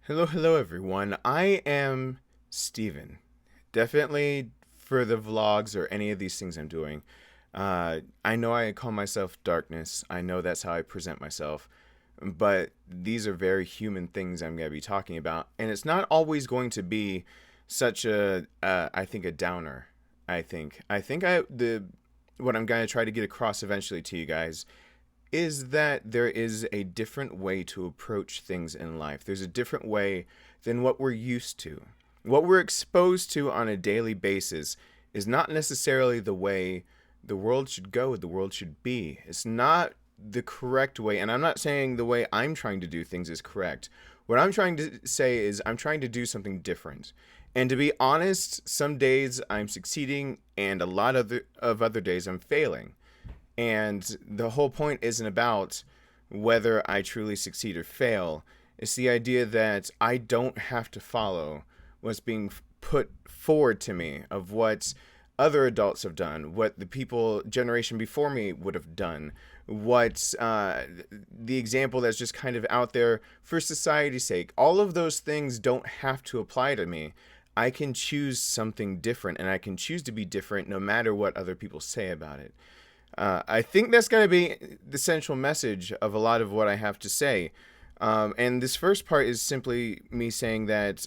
Hello everyone. I am Steven. Definitely for the vlogs or any of these things I'm doing. I know I call myself Darkness. I know that's how I present myself. But these are very human things I'm going to be talking about. And it's not always going to be such I think, a downer. What I'm going to try to get across eventually to you guys is that there is a different way to approach things in life. There's a different way than what we're used to. What we're exposed to on a daily basis is not necessarily the way the world should go, the world should be. It's not the correct way, and I'm not saying the way I'm trying to do things is correct. What I'm trying to say is I'm trying to do something different. And to be honest, some days I'm succeeding and a lot of other days I'm failing. And the whole point isn't about whether I truly succeed or fail. It's the idea that I don't have to follow what's being put forward to me of what other adults have done, what the people generation before me would have done, what the example that's just kind of out there for society's sake. All of those things don't have to apply to me. I can choose something different, and I can choose to be different no matter what other people say about it. I think that's going to be the central message of a lot of what I have to say. And this first part is simply me saying that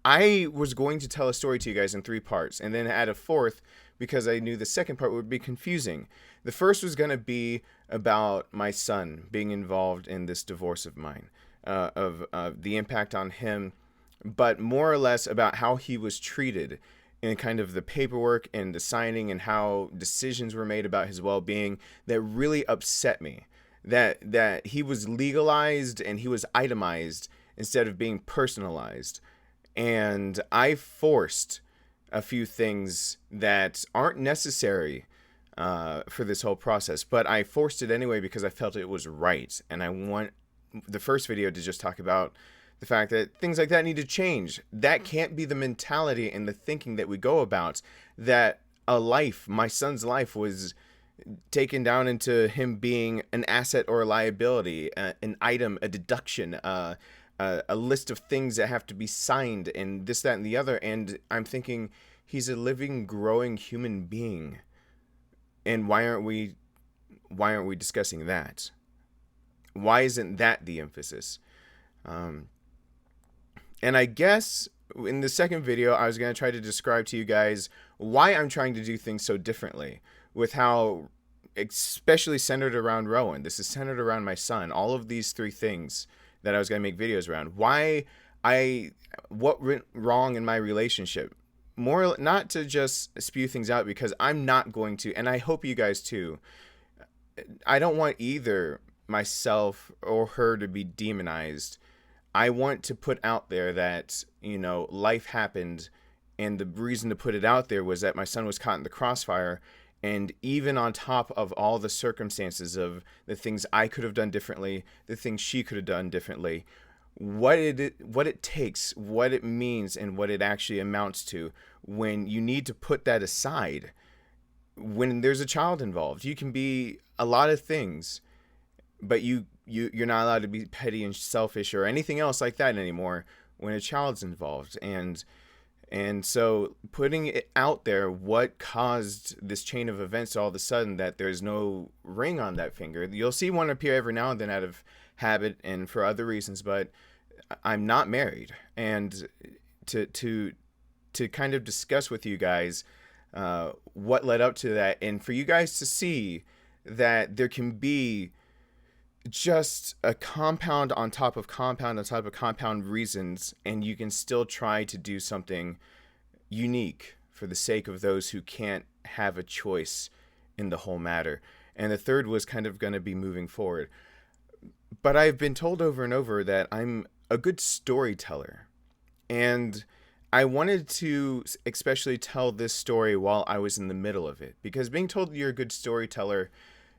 I was going to tell a story to you guys in three parts and then add a fourth because I knew the second part would be confusing. The first was going to be about my son being involved in this divorce of mine, of the impact on him, but more or less about how he was treated and kind of the paperwork and the signing and how decisions were made about his well-being that really upset me. That he was legalized and he was itemized instead of being personalized. And I forced a few things that aren't necessary for this whole process, but I forced it anyway because I felt it was right. And I want the first video to just talk about the fact that things like that need to change. That can't be the mentality and the thinking that we go about. That my son's life, was taken down into him being an asset or a liability, an item, a deduction, a list of things that have to be signed, and this, that, and the other. And I'm thinking, he's a living, growing human being. And why aren't we discussing that? Why isn't that the emphasis? And I guess in the second video, I was going to try to describe to you guys why I'm trying to do things so differently with how, especially centered around Rowan. This is centered around my son. All of these three things that I was going to make videos around. What went wrong in my relationship. More, not to just spew things out because I'm not going to, and I hope you guys too. I don't want either myself or her to be demonized. I want to put out there that, life happened, and the reason to put it out there was that my son was caught in the crossfire. And even on top of all the circumstances of the things I could have done differently, the things she could have done differently, what it takes, what it means, and what it actually amounts to when you need to put that aside. When there's a child involved, you can be a lot of things, but you're not allowed to be petty and selfish or anything else like that anymore when a child's involved. And so putting it out there, what caused this chain of events all of a sudden that there's no ring on that finger. You'll see one appear every now and then out of habit and for other reasons, but I'm not married. And to kind of discuss with you guys what led up to that, and for you guys to see that there can be just a compound on top of compound on top of compound reasons, and you can still try to do something unique for the sake of those who can't have a choice in the whole matter. And the third was kind of going to be moving forward. But I've been told over and over that I'm a good storyteller. And I wanted to especially tell this story while I was in the middle of it, because being told you're a good storyteller,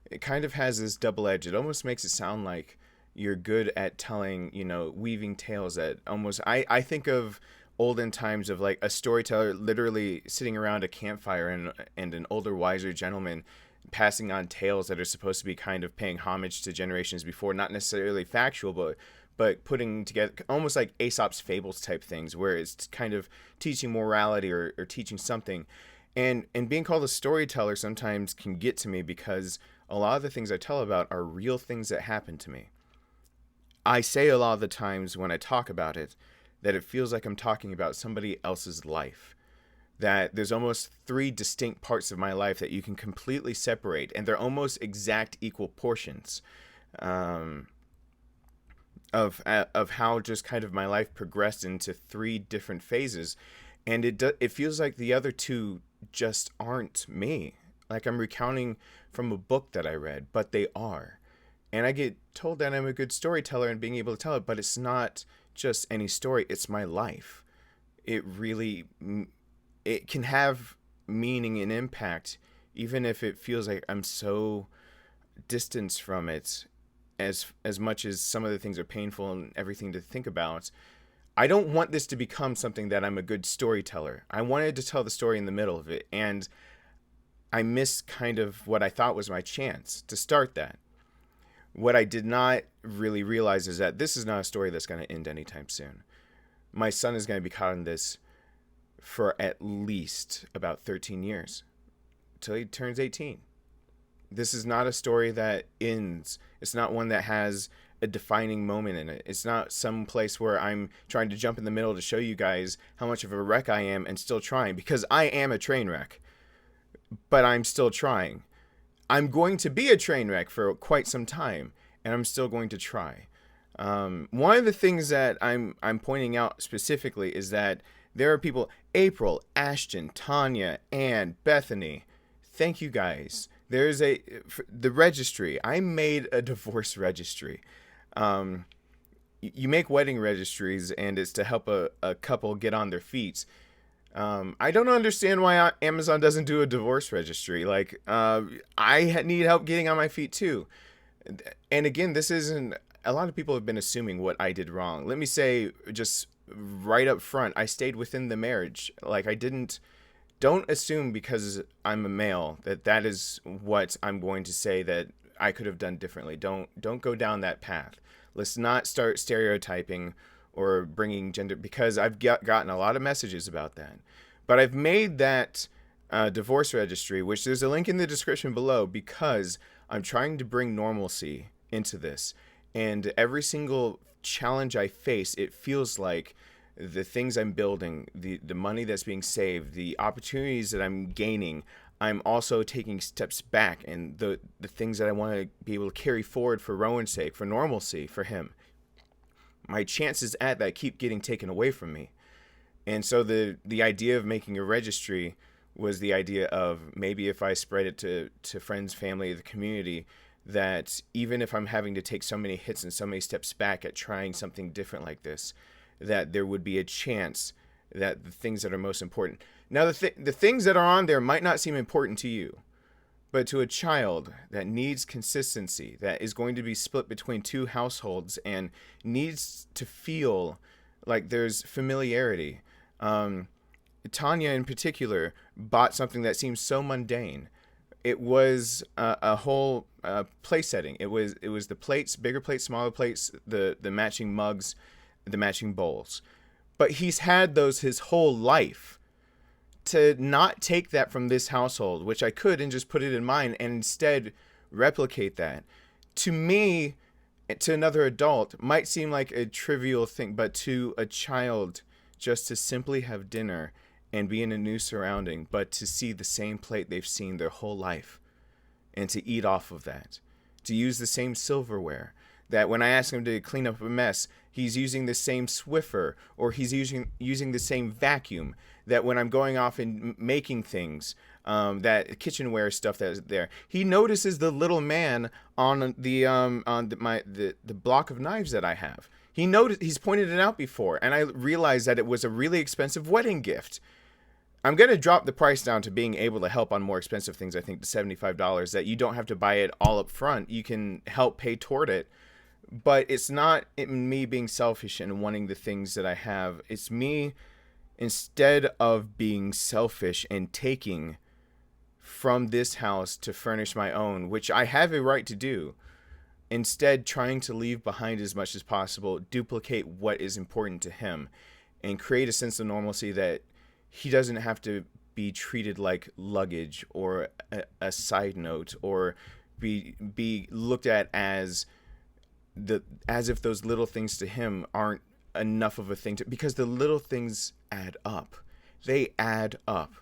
it kind of has this double edge. It almost makes it sound like you're good at telling, weaving tales that almost, I think of olden times of like a storyteller literally sitting around a campfire and an older, wiser gentleman passing on tales that are supposed to be kind of paying homage to generations before, not necessarily factual, but putting together almost like Aesop's fables type things, where it's kind of teaching morality or teaching something. And being called a storyteller sometimes can get to me because a lot of the things I tell about are real things that happen to me. I say a lot of the times when I talk about it that it feels like I'm talking about somebody else's life. That there's almost three distinct parts of my life that you can completely separate, and they're almost exact equal portions of how just kind of my life progressed into three different phases, and it feels like the other two just aren't me. Like I'm recounting from a book that I read, but they are. And I get told that I'm a good storyteller and being able to tell it, but it's not just any story, it's my life. It really, it can have meaning and impact, even if it feels like I'm so distanced from it, as much as some of the things are painful and everything to think about. I don't want this to become something that I'm a good storyteller. I wanted to tell the story in the middle of it, and I missed kind of what I thought was my chance to start that. What I did not really realize is that this is not a story that's going to end anytime soon. My son is going to be caught in this for at least about 13 years, till he turns 18. This is not a story that ends. It's not one that has a defining moment in it. It's not some place where I'm trying to jump in the middle to show you guys how much of a wreck I am and still trying, because I am a train wreck, but I'm still trying. I'm going to be a train wreck for quite some time, and I'm still going to try. One of the things that I'm pointing out specifically is that there are people, April, Ashton, Tanya, Ann, Bethany. Thank you guys. There's the registry. I made a divorce registry. You make wedding registries, and it's to help a couple get on their feet. I don't understand why Amazon doesn't do a divorce registry. Like, I need help getting on my feet too. And again, this isn't, a lot of people have been assuming what I did wrong. Let me say just right up front, I stayed within the marriage. Like don't assume because I'm a male that is what I'm going to say that I could have done differently. Don't go down that path. Let's not start stereotyping or bringing gender, because I've gotten a lot of messages about that. But I've made that divorce registry, which there's a link in the description below, because I'm trying to bring normalcy into this. And every single challenge I face, it feels like the things I'm building, the money that's being saved, the opportunities that I'm gaining, I'm also taking steps back, and the things that I want to be able to carry forward for Rowan's sake, for normalcy, for him. My chances at that keep getting taken away from me. And so the idea of making a registry was the idea of maybe if I spread it to friends, family, the community, that even if I'm having to take so many hits and so many steps back at trying something different like this, that there would be a chance that the things that are most important. Now, the things that are on there might not seem important to you, but to a child that needs consistency, that is going to be split between two households and needs to feel like there's familiarity. Tanya in particular bought something that seems so mundane. It was a whole place setting. It was the plates, bigger plates, smaller plates, the matching mugs, the matching bowls. But he's had those his whole life. To not take that from this household, which I could, and just put it in mine, and instead replicate that, to me, to another adult, might seem like a trivial thing, but to a child, just to simply have dinner and be in a new surrounding, but to see the same plate they've seen their whole life, and to eat off of that, to use the same silverware, that when I ask him to clean up a mess, he's using the same Swiffer, or he's using the same vacuum, that when I'm going off and making things, that kitchenware stuff that's there, he notices the little man on the block of knives that I have. He's pointed it out before, and I realized that it was a really expensive wedding gift. I'm going to drop the price down to being able to help on more expensive things, I think to $75, that you don't have to buy it all up front. You can help pay toward it. But it's not me being selfish and wanting the things that I have. It's me, instead of being selfish and taking from this house to furnish my own, which I have a right to do, Instead, trying to leave behind as much as possible, duplicate what is important to him, and create a sense of normalcy that he doesn't have to be treated like luggage or a side note, or be looked at as if those little things to him aren't enough of a thing to, because the little things add up. They add up.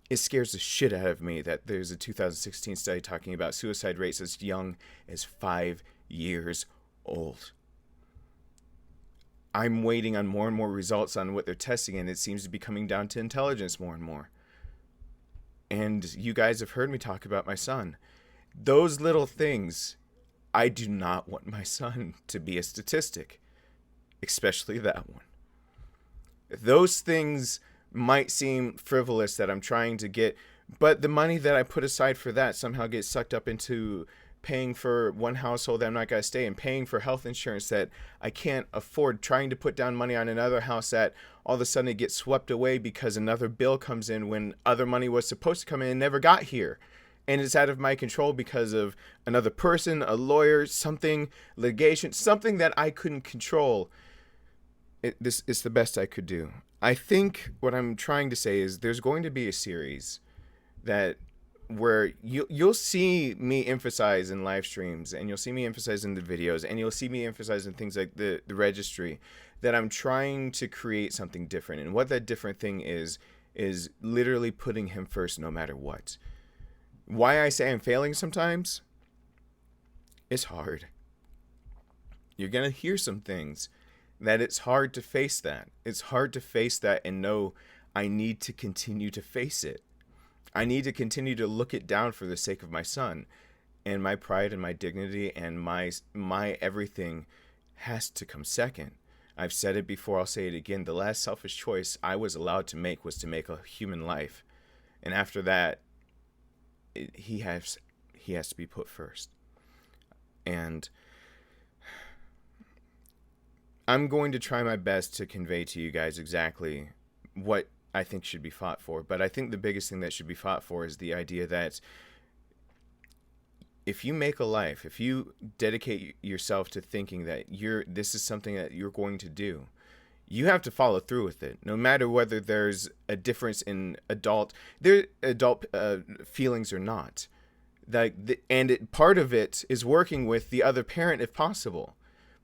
It scares the shit out of me that there's a 2016 study talking about suicide rates as young as 5 years old. I'm waiting on more and more results on what they're testing, and it seems to be coming down to intelligence more and more. And you guys have heard me talk about my son. Those little things, I do not want my son to be a statistic, especially that one. Those things might seem frivolous that I'm trying to get, but the money that I put aside for that somehow gets sucked up into paying for one household that I'm not going to stay in, paying for health insurance that I can't afford, trying to put down money on another house that all of a sudden it gets swept away because another bill comes in when other money was supposed to come in and never got here. And it's out of my control because of another person, a lawyer, something, litigation, something that I couldn't control. This is the best I could do. I think what I'm trying to say is there's going to be a series that where you'll see me emphasize in live streams, and you'll see me emphasize in the videos, and you'll see me emphasize in things like the registry, that I'm trying to create something different. And what that different thing is literally putting him first no matter what. Why I say I'm failing sometimes? It's hard. You're going to hear some things that it's hard to face that. It's hard to face that and know I need to continue to face it. I need to continue to look it down for the sake of my son. And my pride and my dignity and my everything has to come second. I've said it before, I'll say it again. The last selfish choice I was allowed to make was to make a human life. And after that, he has to be put first. And I'm going to try my best to convey to you guys exactly what I think should be fought for. But I think the biggest thing that should be fought for is the idea that if you make a life, if you dedicate yourself to thinking that this is something that you're going to do, you have to follow through with it, no matter whether there's a difference in adult feelings or not. Part of it is working with the other parent if possible.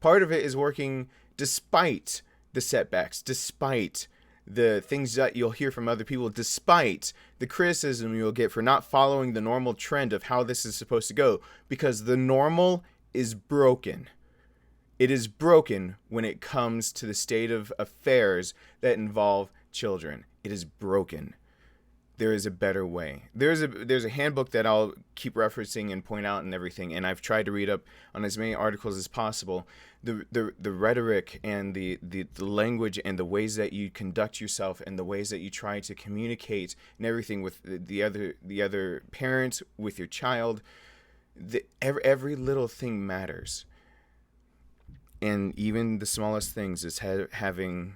Part of it is working despite the setbacks, despite the things that you'll hear from other people, despite the criticism you'll get for not following the normal trend of how this is supposed to go, because the normal is broken. It is broken when it comes to the state of affairs that involve children. It is broken. There is a better way. There's a handbook that I'll keep referencing and point out and everything, and I've tried to read up on as many articles as possible. The rhetoric and the language and the ways that you conduct yourself and the ways that you try to communicate and everything with the other parents, with your child, every little thing matters. And even the smallest things is having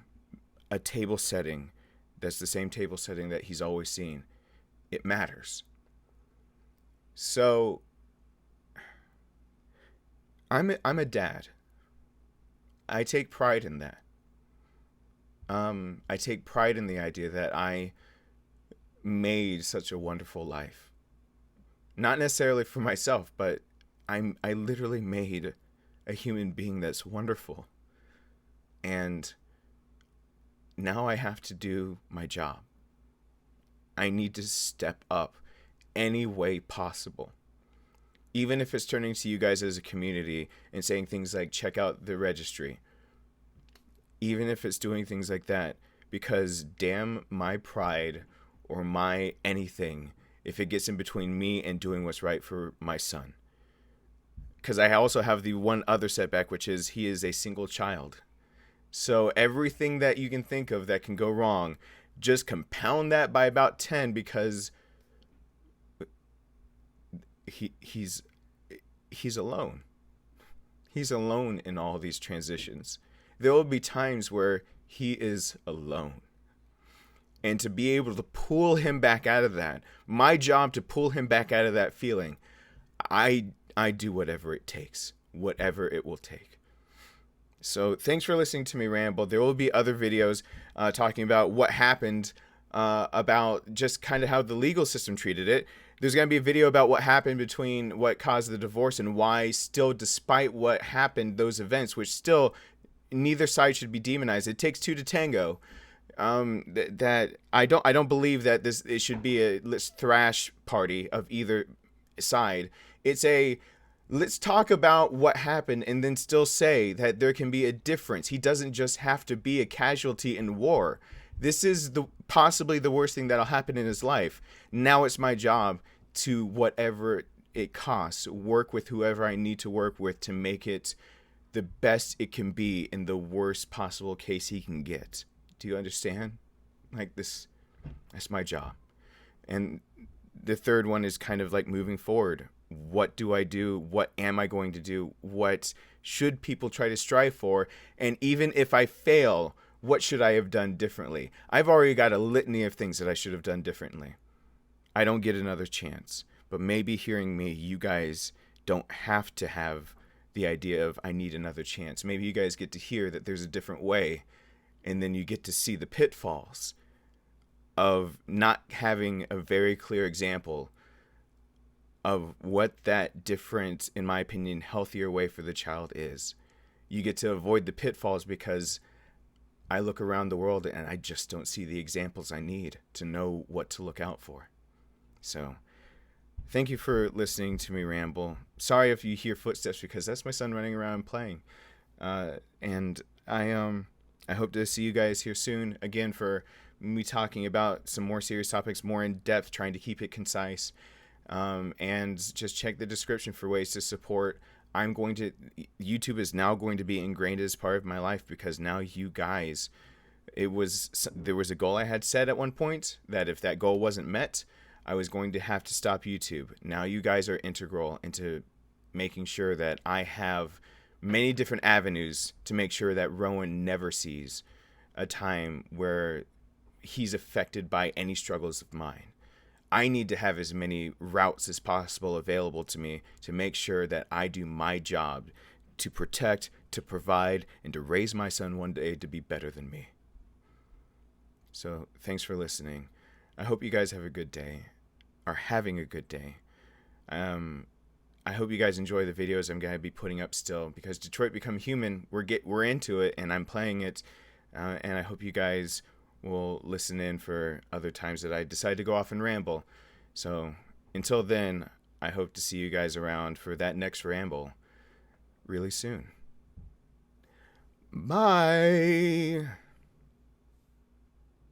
a table setting that's the same table setting that he's always seen. It matters. So I'm a dad. I take pride in that. I take pride in the idea that I made such a wonderful life. Not necessarily for myself, but I literally made a human being that's wonderful. And now I have to do my job. I need to step up any way possible. Even if it's turning to you guys as a community and saying things like, check out the registry. Even if it's doing things like that, because damn my pride or my anything if it gets in between me and doing what's right for my son. Because I also have the one other setback, which is he is a single child. So everything that you can think of that can go wrong, just compound that by about 10, because he's alone. He's alone in all these transitions. There will be times where he is alone. And to be able to pull him back out of that, my job to pull him back out of that feeling, I do whatever it takes. whatever it will take. So thanks for listening to me ramble. There will be other videos talking about what happened, about just kind of how the legal system treated it. There's going to be a video about what happened between what caused the divorce and why still, despite what happened, those events, which still neither side should be demonized. It takes two to tango. That I don't believe that it should be a let's thrash party of either side. It's a let's talk about what happened and then still say that there can be a difference. He doesn't just have to be a casualty in war. This is possibly the worst thing that'll happen in his life. Now it's my job to, whatever it costs, work with whoever I need to work with to make it the best it can be in the worst possible case he can get. Do you understand? Like this, that's my job. And the third one is kind of like moving forward. What do I do? What am I going to do? What should people try to strive for? And even if I fail, what should I have done differently? I've already got a litany of things that I should have done differently. I don't get another chance. But maybe hearing me, you guys don't have to have the idea of I need another chance. Maybe you guys get to hear that there's a different way, and then you get to see the pitfalls of not having a very clear example of what that different, in my opinion, healthier way for the child is. You get to avoid the pitfalls because I look around the world and I just don't see the examples I need to know what to look out for. So, thank you for listening to me ramble. Sorry if you hear footsteps because that's my son running around playing. And I hope to see you guys here soon again for me talking about some more serious topics, more in depth, trying to keep it concise. And just check the description for ways to support. YouTube is now going to be ingrained as part of my life because now you guys, there was a goal I had set at one point that if that goal wasn't met, I was going to have to stop YouTube. Now you guys are integral into making sure that I have many different avenues to make sure that Rowan never sees a time where he's affected by any struggles of mine. I need to have as many routes as possible available to me to make sure that I do my job to protect, to provide, and to raise my son one day to be better than me. So thanks for listening. I hope you guys have a good day, are having a good day. I hope you guys enjoy the videos I'm going to be putting up still because Detroit Become Human, we're into it and I'm playing it. And I hope you guys will listen in for other times that I decide to go off and ramble. So until then, I hope to see you guys around for that next ramble really soon. Bye.